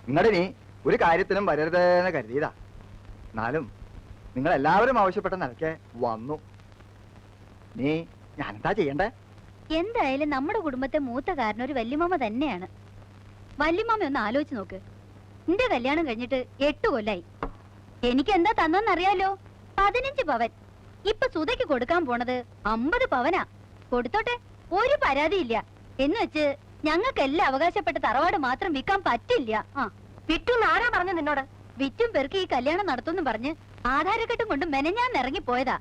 നിങ്ങളിനി ഒരു കാര്യത്തിനും വരരുതെന്ന് കരുതിയതാ. എന്നാലും നിങ്ങൾ എല്ലാവരും ആവശ്യപ്പെട്ട നിലയ്ക്ക് വന്നു. നീ ഞാനെന്താ ചെയ്യണ്ടേ? എന്തായാലും നമ്മുടെ കുടുംബത്തെ മൂത്ത കാരണം ഒരു വല്യമാമ തന്നെയാണ്. വല്യമാമ ഒന്ന് ആലോചിച്ച് നോക്ക്. നിന്റെ കല്യാണം കഴിഞ്ഞിട്ട് 8 കൊല്ലായി. എനിക്ക് എന്താ തന്നറിയാലോ? 15 പവൻ. ഇപ്പൊ സുധയ്ക്ക് കൊടുക്കാൻ പോണത് 50 പവനാ. കൊടുത്തോട്ടെ, ഒരു പരാതിയില്ല. എന്ന് വെച്ച് ഞങ്ങൾക്കെല്ലാം അവകാശപ്പെട്ട തറവാട് മാത്രം വിൽക്കാൻ പറ്റില്ല. വിറ്റുന്ന് ആരാ പറഞ്ഞു നിന്നോട്? വിറ്റും പെറുക്കി ഈ കല്യാണം നടത്തുമെന്ന് പറഞ്ഞ് ആധാരക്കെട്ടും കൊണ്ട് മെനഞ്ഞാൻ ഇറങ്ങിപ്പോയതാ.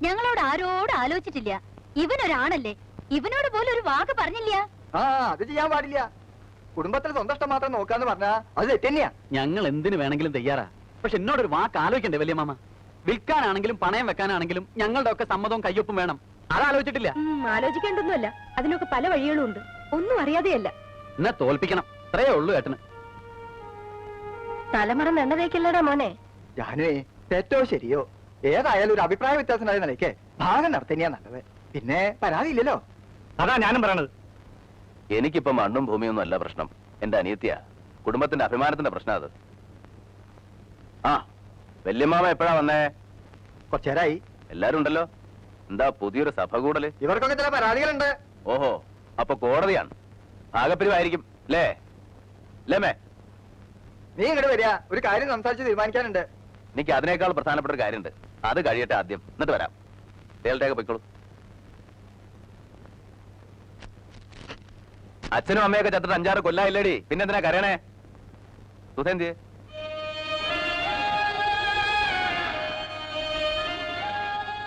ഞങ്ങളോട് ആരോട് ആലോചിച്ചിട്ടില്ല. ഇവനൊരാണല്ലേ, ഇവനോട് പോലും ഒരു വാക്ക് പറഞ്ഞില്ല. അത് ചെയ്യാൻ പാടില്ല. കുടുംബത്തിൽ സ്വന്തം ഇഷ്ടം മാത്രം നോക്കാന്ന് പറഞ്ഞാ അത് തെറ്റന്നെയാ. ഞങ്ങൾ എന്തിനു വേണമെങ്കിലും തയ്യാറാ. പക്ഷെ എന്നോടൊരു വാക്ക് ആലോചിക്കണ്ടേ വലിയമാമ? വിൽക്കാനാണെങ്കിലും പണയം വെക്കാനാണെങ്കിലും ഞങ്ങളുടെ ഒക്കെ സമ്മതവും കയ്യൊപ്പും വേണം. അതാലോചിച്ചിട്ടില്ല. ആലോചിക്കേണ്ടൊന്നുമല്ല, അതിനൊക്കെ പല വഴികളും ഉണ്ട്. ഒന്നും അറിയാതെയല്ല. എന്നാ തോൽപ്പിക്കണം, അത്രയേ ഉള്ളൂ ഏട്ടന്. തലമുറ എണ്ണ തേക്കല്ലടാ മോനെ. ജാനുവേ, തെറ്റോ ശരിയോ ഏതായാലും ഒരു അഭിപ്രായ വ്യത്യാസമായ നിലയ്ക്ക് ഭാഗം നടത്തന്നെയാ നല്ലത്. പിന്നെ പരാതിയില്ലല്ലോ. അതാ ഞാനും പറയണത്. എനിക്കിപ്പോ മണ്ണും ഭൂമിയൊന്നും അല്ല പ്രശ്നം. എന്റെ അനിയത്തിയാ, കുടുംബത്തിന്റെ അഭിമാനത്തിന്റെ പ്രശ്നം അത്. ആ, വല്യമ്മാമ എപ്പോഴാ വന്നേ? കുറച്ചേരായി. എല്ലാരും ഉണ്ടല്ലോ. എന്താ പുതിയൊരു സഭ കൂടല്? ഇവർക്കൊക്കെ ചില പരാതികളുണ്ട്. ഓഹോ, അപ്പൊ കോടതിയാണ്. ഭാഗപ്പിരിവായിരിക്കും അല്ലേ? ലേമേ, നീ ഇങ്ങോട്ട് വരിക, ഒരു കാര്യം സംസാരിച്ച് തീരുമാനിക്കാനുണ്ട്. എനിക്ക് അതിനേക്കാൾ പ്രധാനപ്പെട്ട ഒരു കാര്യമുണ്ട്. അത് കഴിയട്ടെ ആദ്യം, എന്നിട്ട് വരാം. തേൽട്ടേക്ക് പൊയ്ക്കോളൂ. അച്ഛനും അമ്മയൊക്കെ ചത്തിട്ട് 5-6 കൊല്ലായില്ലേടി, പിന്നെന്തിനാ കരയണേ? സുധേന്തി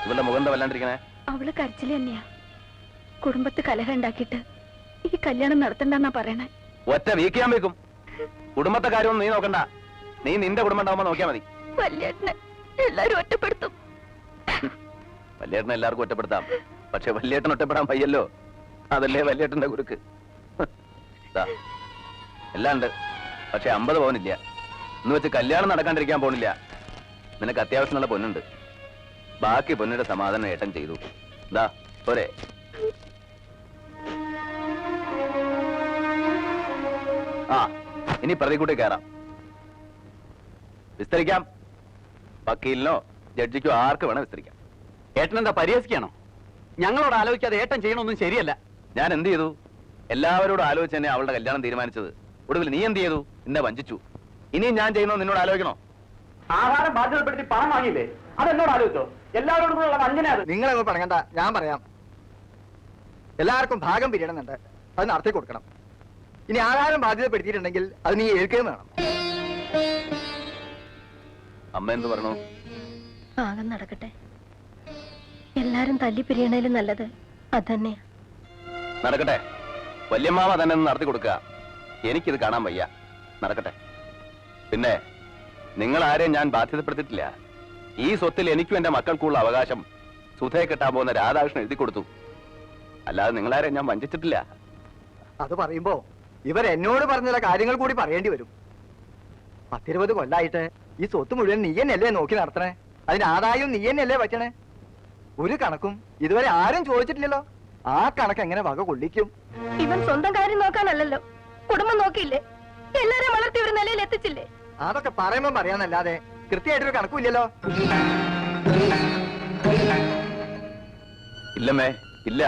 ഇവളുടെ മുഖം വല്ലാണ്ടിരിക്കണേ? അവള് കരച്ചില് തന്നെയാ. കുടുംബത്ത് കലഹം ഉണ്ടാക്കിയിട്ട് ഈ കല്യാണം നടത്തണ്ടെന്നാ പറയണേ. ഒറ്റ വീക്കിയാൻ വെക്കും. കുടുംബത്തെ കാര്യമൊന്നും നീ നോക്കണ്ട. നീ നിന്റെ കുടുംബം ഉണ്ടാവുമ്പോ നോക്കിയാ മതി. വല്യേട്ടനെ എല്ലാരും ഒറ്റപ്പെടുത്തും. വല്യേട്ടനെ എല്ലാവർക്കും ഒറ്റപ്പെടുത്താം, പക്ഷെ വല്യേട്ടൻ ഒറ്റപ്പെടാൻ വയ്യല്ലോ. അതല്ലേ വല്യേട്ടന്റെ കുരുക്ക്. എല്ലാം ഉണ്ട്, പക്ഷെ 50 പവനില്ല. എന്ന് വെച്ച് കല്യാണം നടക്കാണ്ടിരിക്കാൻ പോണില്ല. നിനക്ക് അത്യാവശ്യമുള്ള പൊന്നുണ്ട്. ബാക്കി പൊന്നിന്റെ സമാധാനം ഏട്ടൻ ചെയ്തു. ദാ പോരെ. ആ, ഇനി പ്രതികൂട്ടി കയറാം. വിസ്തരിക്കാം. വക്കീലിനോ ജഡ്ജിക്കോ ആർക്ക് വേണം വിസ്തരിക്കാം. ഏട്ടൻ എന്താ പരിഹസിക്കാണോ? ഞങ്ങളോട് ആലോചിക്കാതെ ഏട്ടൻ ചെയ്യണമൊന്നും ശരിയല്ല. ഞാൻ എന്ത് ചെയ്തു? എല്ലാവരോടും ആലോചിച്ച് തന്നെ അവളുടെ കല്യാണം തീരുമാനിച്ചത്. ഒടുവിൽ നീ എന്ത് ചെയ്തു? എന്നെ വഞ്ചിച്ചു. ഇനിയും ഞാൻ ചെയ്യുന്നോ നിന്നോട് ആലോചിക്കണോ? ആഹാരം ബാധ്യതപ്പെടുത്തി പണം വാങ്ങിയില്ലേ, അതെന്നോട് ആലോചിച്ചോ? എല്ലാവരോടും കൂടെ വഞ്ചനയാണ്. നിങ്ങളെ പറയണ്ട, ഞാൻ പറയാം. എല്ലാവർക്കും ഭാഗം പിരിയണമെന്നുണ്ട്, അത് നടത്തി കൊടുക്കണം. ഇനി ആഹാരം ബാധ്യതപ്പെടുത്തിയിട്ടുണ്ടെങ്കിൽ അത് നീ ഏൽക്കുകയും വേണം. അമ്മ എന്ത് പറഞ്ഞു? ഭാഗം നടക്കട്ടെ. എല്ലാരും തല്ലിപ്പിരിയണേലും നല്ലത് അതന്നെയാ. നടക്കട്ടെ. വല്യമ്മാവ തന്നെ ഒന്ന് നടത്തി കൊടുക്കുക. എനിക്കിത് കാണാൻ വയ്യ. നടക്കട്ടെ. പിന്നെ നിങ്ങൾ ആരെയും ഞാൻ ബാധ്യതപ്പെടുത്തിയിട്ടില്ല. ഈ സ്വത്തിൽ എനിക്കും എന്റെ മക്കൾക്കുള്ള അവകാശം സുധയെ കെട്ടാൻ പോകുന്ന രാധാകൃഷ്ണൻ എഴുതി കൊടുത്തു. അല്ലാതെ നിങ്ങളാരെയും ഞാൻ വഞ്ചിച്ചിട്ടില്ല. അത് പറയുമ്പോ ഇവരെന്നോട് പറഞ്ഞ ചില കാര്യങ്ങൾ കൂടി പറയേണ്ടി വരും. 10-20 കൊല്ലായിട്ട് ഈ സ്വത്ത് മുഴുവൻ നീ തന്നെയല്ലേ നോക്കി നടത്തണേ? അതിന് ആദായം നീ തന്നെയല്ലേ പറ്റണേ? ഒരു കണക്കും ഇതുവരെ ആരും ചോദിച്ചിട്ടില്ലല്ലോ. ആ കണക്ക് എങ്ങനെ വക കൊള്ളിക്കും? ഇവൻ സ്വന്തം കാര്യം നോക്കാനല്ലല്ലോ, കുടുംബം നോക്കിയില്ലേ? എല്ലാരും വളർത്തി ഒരു നിലയിൽ എത്തിച്ചില്ലേ? അതൊക്കെ പറയുമ്പോ പറയാന്നല്ലാതെ കൃത്യമായിട്ടൊരു കണക്കുമില്ലല്ലോ. ഇല്ലമ്മേ, ഇല്ല.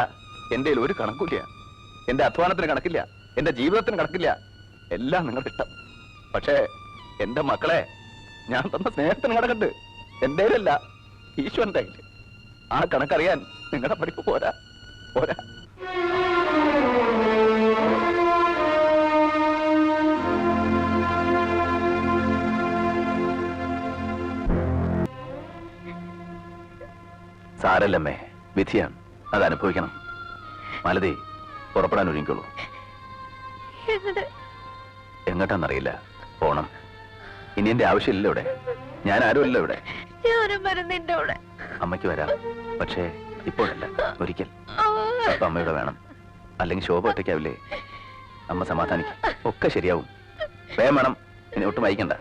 എന്റെ ഒരു കണക്കില്ല. എന്റെ അധ്വാനത്തിന് കണക്കില്ല, എന്റെ ജീവിതത്തിന് കണക്കില്ല. എല്ലാം നിങ്ങളുടെ ഇഷ്ടം. പക്ഷേ എന്റെ മക്കളെ ഞാൻ തന്ന സ്നേഹത്തിന് കണക്കുണ്ട്. എന്റെ അല്ല, ഈശ്വരന്റെ കയ്യിൽ. ആ കണക്കറിയാൻ നിങ്ങളുടെ പഠിപ്പ് പോരാ പോരാ. സാരല്ലമ്മേ, വിധിയാണ്, അത് അനുഭവിക്കണം. മാലതി, പുറപ്പെടാൻ ഒരുങ്ങിക്കോളൂ. എങ്ങോട്ടാന്നറിയില്ല, പോണം. ഇനി എന്റെ ആവശ്യമില്ല ഇവിടെ. ഞാൻ ആരുമല്ല ഇവിടെ. അമ്മയ്ക്ക് വരാം, പക്ഷേ ഇപ്പോഴല്ല, ഒരിക്കൽ. അപ്പൊ അമ്മയുടെ വേണം, അല്ലെങ്കിൽ ശോഭ ഒറ്റയ്ക്കാവില്ലേ? അമ്മ സമാധാനിക്കും, ഒക്കെ ശരിയാവും. വേഗം വേണം, ഇനി ഒട്ടും വൈകണ്ട.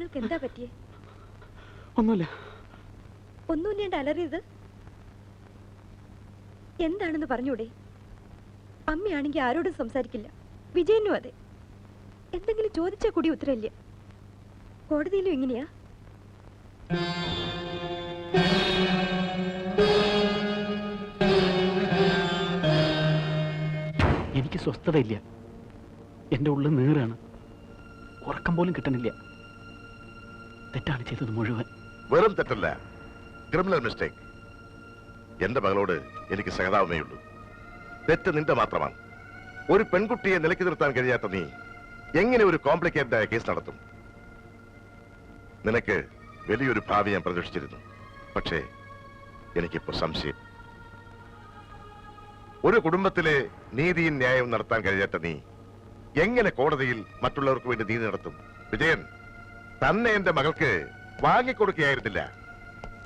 നിങ്ങൾക്ക് എന്താ പറ്റിയേ? ഒന്നുമില്ല. ഒന്നുമില്ലേണ്ട അലറിയത് എന്താണെന്ന് പറഞ്ഞൂടെ? അമ്മയാണെങ്കിൽ ആരോടും സംസാരിക്കില്ല, വിജയനും അതെ. എന്തെങ്കിലും ചോദിച്ചാൽ കൂടി ഉത്തരവില്ല. കോടതിയിലും എങ്ങനെയാ? എനിക്ക് സ്വസ്ഥതയില്ല. എന്റെ ഉള്ളിൽ നീറാണ്. ഉറക്കം പോലും കിട്ടണില്ല. തെറ്റാണ് ചെയ്തത് മുഴുവൻ. വെറും തെറ്റല്ല, ക്രിമിനൽ മിസ്റ്റേക്ക്. എന്റെ മകളോട് എനിക്ക് സഹതാപമേ ഉള്ളൂ. തെറ്റ് നിന്റെ മാത്രമാണ്. ഒരു പെൺകുട്ടിയെ നിലയ്ക്ക് നിർത്താൻ കഴിയാത്ത നീ എങ്ങനെ ഒരു കോംപ്ലിക്കേറ്റഡ് ആയ കേസ് നടത്തും? നിനക്ക് വലിയൊരു ഭാവി ഞാൻ പ്രതീക്ഷിച്ചിരുന്നു. പക്ഷേ എനിക്കിപ്പോ സംശയം. ഒരു കുടുംബത്തിലെ നീതിയും ന്യായവും നടത്താൻ കഴിയാത്ത നീ എങ്ങനെ കോടതിയിൽ മറ്റുള്ളവർക്ക് വേണ്ടി നീതി നടത്തും? വിജയൻ തന്നെ എന്റെ മകൾക്ക് വാങ്ങിക്കൊടുക്കുകയായിരുന്നില്ല,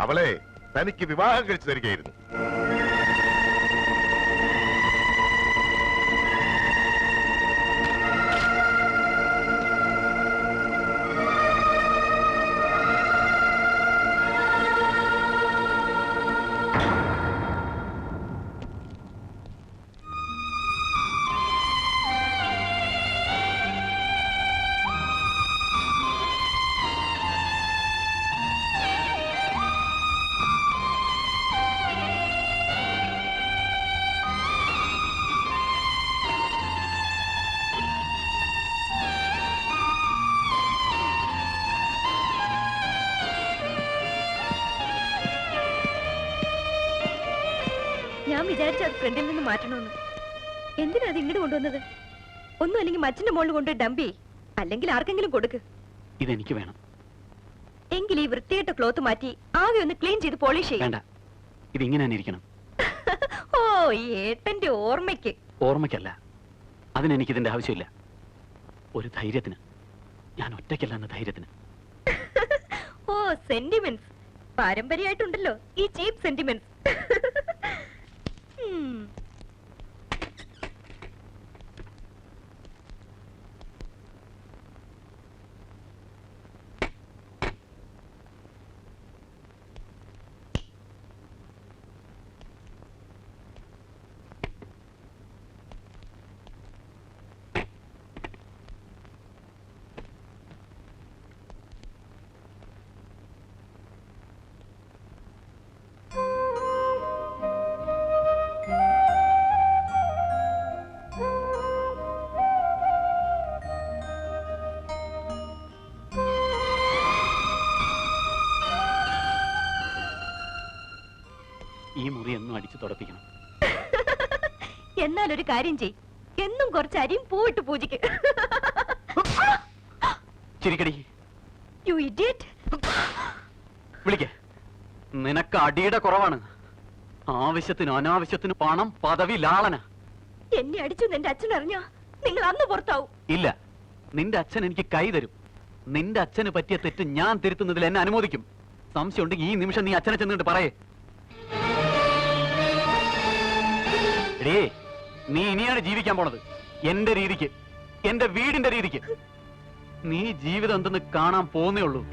അവളെ തനിക്ക് വിവാഹം കഴിച്ചു തരികയായിരുന്നു. ഞാൻ വിചാരിച്ച അത് ഫ്രണ്ടിൽ നിന്ന് മാറ്റണമെന്ന്. എന്തിനാ അത് ഇങ്ങോട്ട് കൊണ്ടുവന്നത്? ഒന്നും അല്ലെങ്കിൽ മച്ചിന്റെ മുകളിൽ കൊണ്ട് ഡംപ് ചെയ്, അല്ലെങ്കിൽ ആർക്കെങ്കിലും കൊടുക്ക്. ഇതെനിക്ക് വേണം. എങ്കിൽ ഈ വൃത്തിയായിട്ട ക്ലോത്ത് മാറ്റി ആകെ ഒന്ന് ക്ലീൻ ചെയ്ത് പോളിഷ് ചെയ്യും. വേണ്ട, ഇതിങ്ങനെ തന്നെ ഇരിക്കണം. ഓ, ഏട്ടന്റെ ഓർമ്മയ്ക്ക്. ഓർമ്മയ്ക്കല്ല, അതിനെനിക്ക് ഇതിന്റെ ആവശ്യമില്ല. ഒരു ധൈര്യത്തിന്. ഞാൻ ഒറ്റയ്ക്കല്ല എന്ന ധൈര്യത്തിന്. ഓ, സെന്റിമെന്റ്സ് പാരമ്പര്യമായിട്ടുണ്ടല്ലോ ഈ ചീപ്പ് സെന്റിമെന്റ്സ്. ഈ മുറി എന്നും അടിച്ചു തുടപ്പിക്കണം. എന്നാൽ ഒരു കാര്യം ചെയ്, എന്നും കുറച്ച് അരിയും പൂവിട്ട് പൂജിക്ക്. ചിരിക്കടി. You idiot. വിളിക്കേ. നിനക്ക് അടിയുടെ കുറവാണ്. ആവശ്യത്തിന് അനാവശ്യത്തിന് പണം, പദവി, ലാളന. എന്നെ അടിച്ചു എന്റെ അച്ഛൻ അറിഞ്ഞാ നിങ്ങൾ അന്ന് പുറത്താവും. ഇല്ല, നിന്റെ അച്ഛൻ എനിക്ക് കൈ തരും. നിന്റെ അച്ഛന് പറ്റിയ തെറ്റ് ഞാൻ തിരുത്തുന്നതിൽ എന്നെ അനുമോദിക്കും. സംശയം ഉണ്ടെങ്കിൽ ഈ നിമിഷം നീ അച്ഛനെ ചെന്നിട്ട് പറയേ. എടേ, നീ ഇനിയാണ് ജീവിക്കാൻ പോണത് എന്റെ രീതിക്ക്, എന്റെ വീടിന്റെ രീതിക്ക്. നീ ജീവിതം എന്തെന്ന് കാണാൻ പോന്നേ ഉള്ളൂ.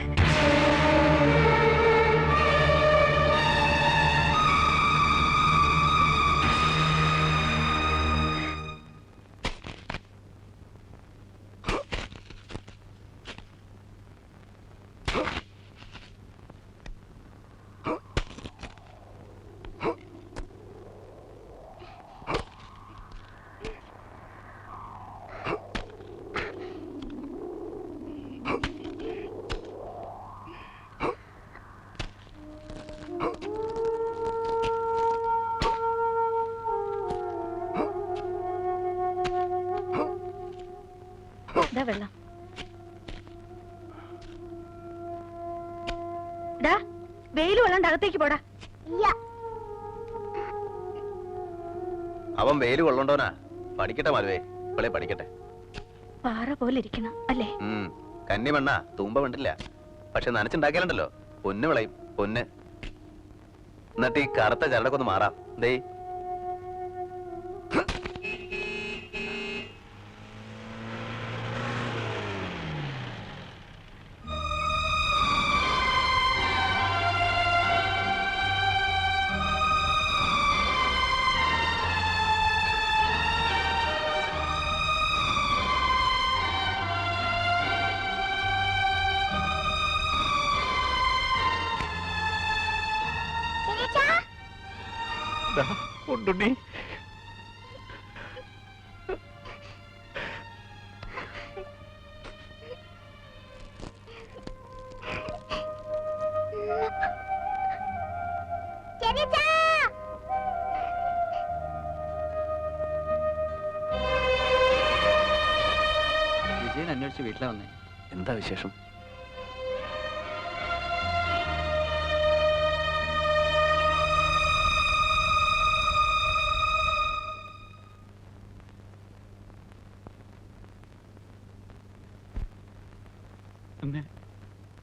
വെള്ളം വെയിൽ കൊള്ളാണ്ട് അകത്തേക്ക് പോടാ. അവൻ വെയിൽ കൊള്ളണ്ടോനാ? പഠിക്കട്ടെ മരുവേ, ഇവളെ പഠിക്കട്ടെ. പാറ പോലെ ഇരിക്കണം അല്ലേ? കന്നിമണ്ണ തൂമ്പ വേണ്ടില്ല, പക്ഷെ നനച്ചുണ്ടാക്കിയാലുണ്ടല്ലോ പൊന്ന് വിളയും, പൊന്ന്. എന്നിട്ട് ഈ കറുത്ത ചരടൊക്കെ ഒന്ന് മാറാം. ദേ ഉണ്ടുണ്ണി. വിജയൻ അന്വേഷിച്ച് വീട്ടിലെ വന്നേ. എന്താ വിശേഷം? എന്നെ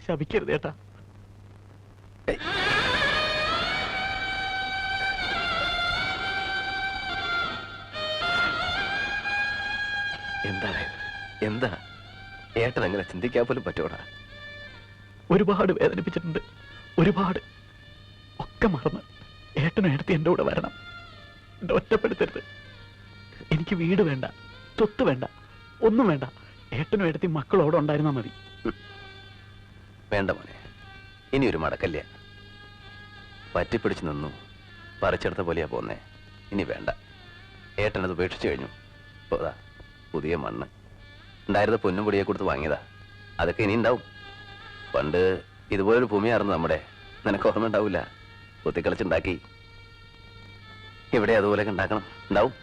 ശപിക്കരുത് ഏട്ടാ. എന്താണ് എന്താ ഏട്ടൻ അങ്ങനെ ചിന്തിക്കാൻ പോലും പറ്റൂടാ? ഒരുപാട് വേദനിപ്പിച്ചിട്ടുണ്ട്, ഒരുപാട്. ഒക്കെ മറന്ന് ഏട്ടനും ഏട്ടത്തി എന്റെ കൂടെ വരണം. എന്നെ ഒറ്റപ്പെടുത്തരുത്. എനിക്ക് വീട് വേണ്ട, സ്വത്ത് വേണ്ട, ഒന്നും വേണ്ട. ഏട്ടനും ഏട്ടത്തി മക്കളോടെ ഉണ്ടായിരുന്നാ മതി. വേണ്ട മോനെ, ഇനി ഒരു മടക്കല്ല. പറ്റിപ്പിടിച്ചു നിന്നു, പറിച്ചെടുത്ത പോലെയാ പോന്നേ. ഇനി വേണ്ട. ഏട്ടനത് ഉപേക്ഷിച്ചു കഴിഞ്ഞു. പോതാ പുതിയ മണ്ണ് ഉണ്ടായിരുന്ന പൊന്നും പൊടിയെ കൊടുത്ത് വാങ്ങിയതാ. അതൊക്കെ ഇനി ഉണ്ടാവും. പണ്ട് ഇതുപോലൊരു ഭൂമിയായിരുന്നു നമ്മുടെ. നിനക്ക് ഓർമ്മ ഉണ്ടാവില്ല? കുത്തിക്കളിച്ചുണ്ടാക്കി. ഇവിടെ അതുപോലെയൊക്കെ ഉണ്ടാക്കണം. ഉണ്ടാവും.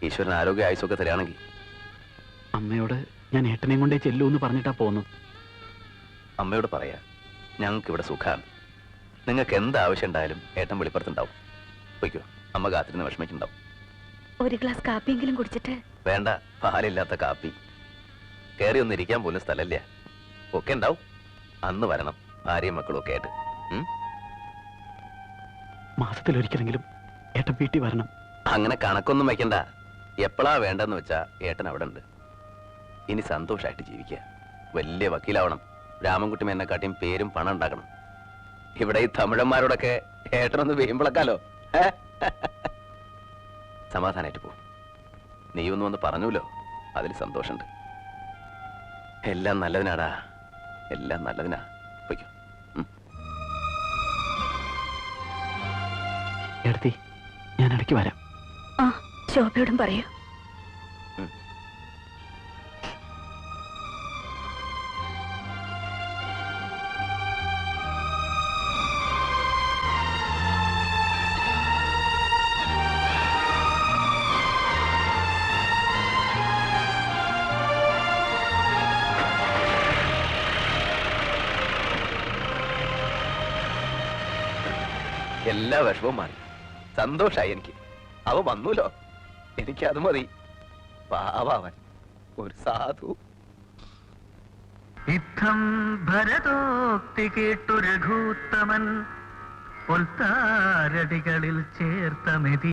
ഈശ്വരൻ ആരോഗ്യ ആയുസൊക്കെ തരാണെങ്കിൽ. അമ്മയോട് ഞാൻ ഏട്ടനെയും കൊണ്ടേ ചെല്ലൂ എന്ന് പറഞ്ഞിട്ടാ പോന്നു. അമ്മയോട് പറയാ, ഞങ്ങൾക്ക് ഇവിടെ സുഖാണ്. നിങ്ങൾക്ക് എന്ത് ആവശ്യം ഉണ്ടായാലും ഏട്ടൻ വെളിപ്പുറത്തുണ്ടാവും. പൊയ്ക്കോ, അമ്മ കാത്തിരുന്ന് വിഷമിക്കുണ്ടാവും. ഒരു ഗ്ലാസ് കാപ്പിയെങ്കിലും കുടിച്ചിട്ട്. വേണ്ട, പാലില്ലാത്ത കാപ്പി. കയറി ഒന്ന് ഇരിക്കാൻ പോലും സ്ഥലമില്ല. ഒക്കെ ഉണ്ടാവും. അന്ന് വരണം, ഭാര്യയും മക്കളും ഒക്കെ ആയിട്ട്. മാസത്തിലൊരിക്കലെങ്കിലും ഏട്ടൻ വീട്ടിൽ വരണം. അങ്ങനെ കണക്കൊന്നും വയ്ക്കണ്ട. എപ്പോഴാ വേണ്ടെന്ന് വെച്ചാ ഏട്ടൻ അവിടെ ഉണ്ട്. ഇനി സന്തോഷമായിട്ട് ജീവിക്കുക. വലിയ വക്കീലാവണം. രാമൻകുട്ടി എന്നെക്കാട്ടിയും പേരും പണം ഉണ്ടാക്കണം. ഇവിടെ ഈ തമിഴന്മാരോടൊക്കെ ഏട്ടനൊന്ന് വീമ്പിളക്കാലോ. സമാധാനായിട്ട് പോ. നീയൊന്നും വന്ന് പറഞ്ഞൂലോ, അതിൽ സന്തോഷമുണ്ട്. എല്ലാം നല്ലതിനാടാ, എല്ലാം നല്ലതിനാ. പൊയ്ക്കോ. ഏട്ടത്തി, ഞാൻ ഇടയ്ക്ക് വരാം. ആ, ശോഭയോടും പറയൂ. എല്ലാ വിഷമവും മാറി. സന്തോഷായി എനിക്ക്. അവ വന്നൂലോ, എനിക്കത് മതി. പാവാവൻ ഒരു സാധു. ഇത്തം ഭരതോക്തി കേട്ടു രഘൂത്തമൻ പൊൽത്താരടികളിൽ ചേർത്തമെതി